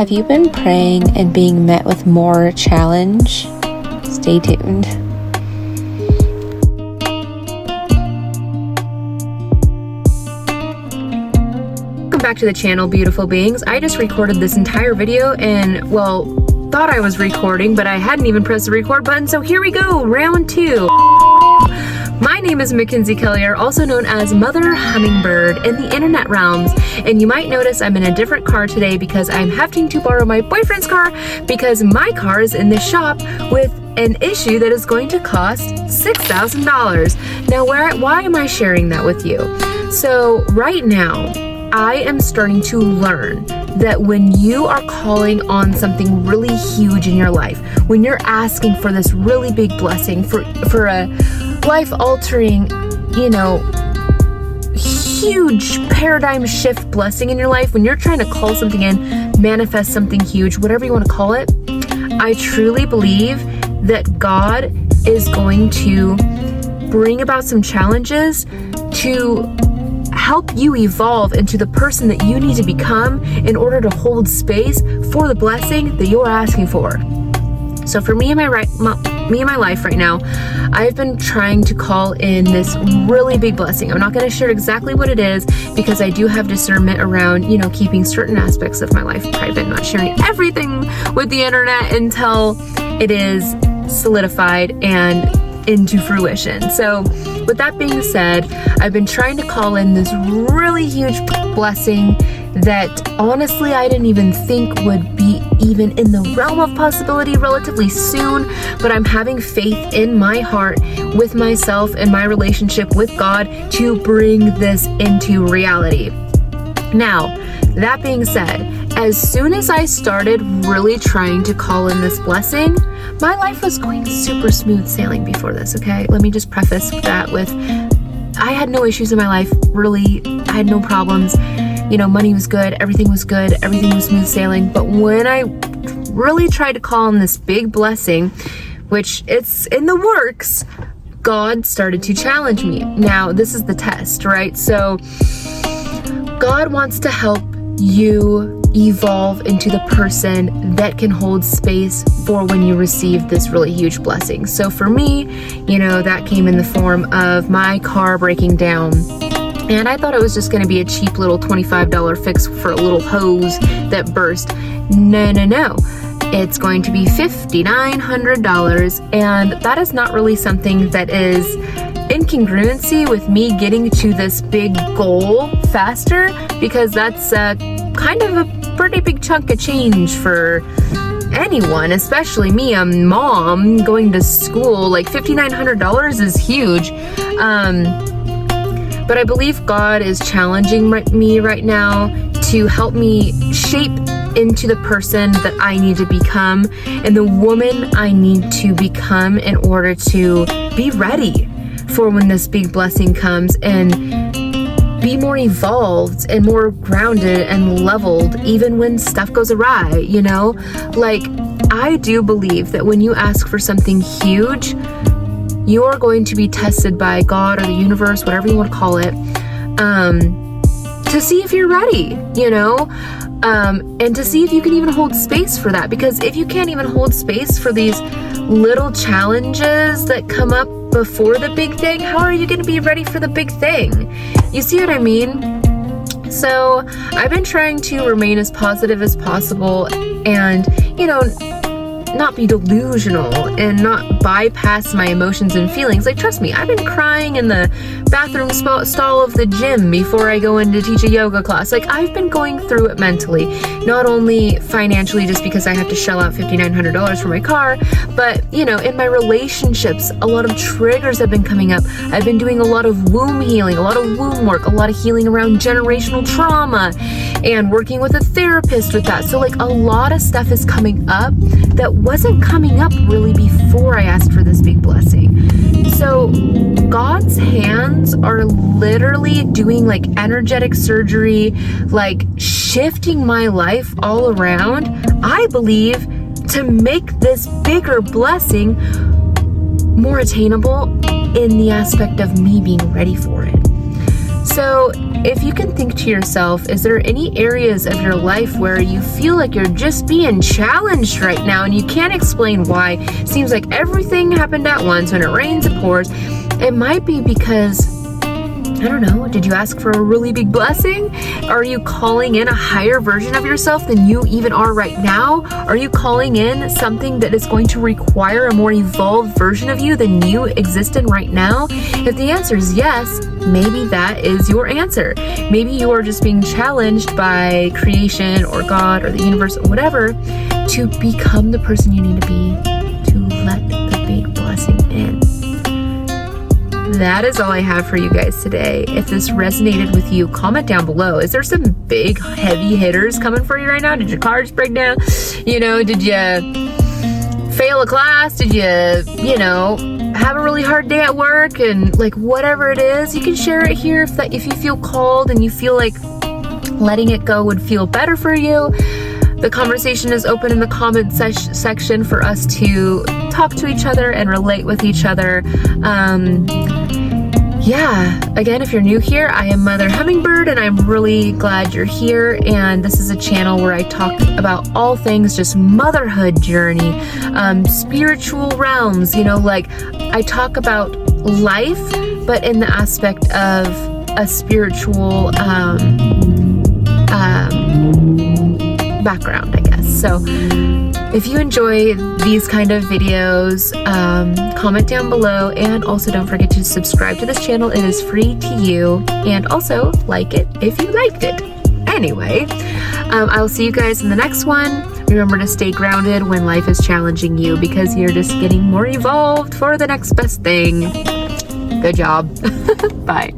Have you been praying and being met with more challenge? Stay tuned. Welcome back to the channel, beautiful beings. I just recorded this entire video and, well, thought I was recording, but I hadn't even pressed the record button, so here we go, round two. My name is Mackenzie Collier, also known as Mother Hummingbird in the internet realms, and you might notice I'm in a different car today because I'm having to borrow my boyfriend's car because my car is in the shop with an issue that is going to cost $6,000. Now, why am I sharing that with you? So right now, I am starting to learn that when you are calling on something really huge in your life, when you're asking for this really big blessing, for a life-altering, huge paradigm shift blessing in your life, when you're trying to call something in, manifest something huge, whatever you want to call it, I truly believe that God is going to bring about some challenges to help you evolve into the person that you need to become in order to hold space for the blessing that you're asking for. So for me and my life right now, I've been trying to call in this really big blessing. I'm not going to share exactly what it is because I do have discernment around, keeping certain aspects of my life private, not sharing everything with the internet until it is solidified and into fruition. So with that being said, I've been trying to call in this really huge blessing that honestly I didn't even think would be even in the realm of possibility relatively soon, but I'm having faith in my heart with myself and my relationship with God to bring this into reality. Now, that being said, as soon as I started really trying to call in this blessing, my life was going super smooth sailing before this, okay? Let me just preface that with, I had no issues in my life, really. I had no problems. Money was good, everything was smooth sailing. But when I really tried to call in this big blessing, which it's in the works, God started to challenge me. Now, this is the test, right? So God wants to help you evolve into the person that can hold space for when you receive this really huge blessing. So for me, that came in the form of my car breaking down. And I thought it was just going to be a cheap little $25 fix for a little hose that burst. No. It's going to be $5,900. And that is not really something that is in congruency with me getting to this big goal faster, because that's kind of a pretty big chunk of change for anyone, especially me, a mom going to school. Like $5,900 is huge. But I believe God is challenging me right now to help me shape into the person that I need to become and the woman I need to become in order to be ready for when this big blessing comes and be more evolved and more grounded and leveled even when stuff goes awry, Like, I do believe that when you ask for something huge, you're going to be tested by God or the universe, whatever you want to call it, to see if you're ready, and to see if you can even hold space for that. Because if you can't even hold space for these little challenges that come up before the big thing, how are you going to be ready for the big thing? You see what I mean? So I've been trying to remain as positive as possible and, not be delusional and not bypass my emotions and feelings. Like, trust me, I've been crying in the bathroom stall of the gym before I go in to teach a yoga class. Like, I've been going through it mentally, not only financially just because I have to shell out $5,900 for my car, but, in my relationships, a lot of triggers have been coming up. I've been doing a lot of womb healing, a lot of womb work, a lot of healing around generational trauma, and working with a therapist with that. So, like, a lot of stuff is coming up that wasn't coming up really before I asked for this big blessing. So God's hands are literally doing like energetic surgery, like shifting my life all around, I believe, to make this bigger blessing more attainable in the aspect of me being ready for it. So if you can think to yourself, is there any areas of your life where you feel like you're just being challenged right now and you can't explain why? Seems like everything happened at once. When it rains, it pours. It might be because, I don't know, did you ask for a really big blessing? Are you calling in a higher version of yourself than you even are right now? Are you calling in something that is going to require a more evolved version of you than you exist in right now? If the answer is yes, maybe that is your answer. Maybe you are just being challenged by creation or God or the universe or whatever to become the person you need to be, to let the big blessing in. That is all I have for you guys today. If this resonated with you, comment down below. Is there some big heavy hitters coming for you right now? Did your car just break down? Did you fail a class? Did you have a really hard day at work? And like whatever it is, you can share it here if you feel called and you feel like letting it go would feel better for you. The conversation is open in the comment section for us to talk to each other and relate with each other. Again, if you're new here, I am Mother Hummingbird and I'm really glad you're here. And this is a channel where I talk about all things just motherhood journey, spiritual realms, I talk about life, but in the aspect of a spiritual background, I guess. So if you enjoy these kind of videos, comment down below, and also don't forget to subscribe to this channel. It is free to you, and also like it if you liked it. Anyway, I will see you guys in the next one. Remember to stay grounded when life is challenging you, because you're just getting more evolved for the next best thing. Good job. Bye.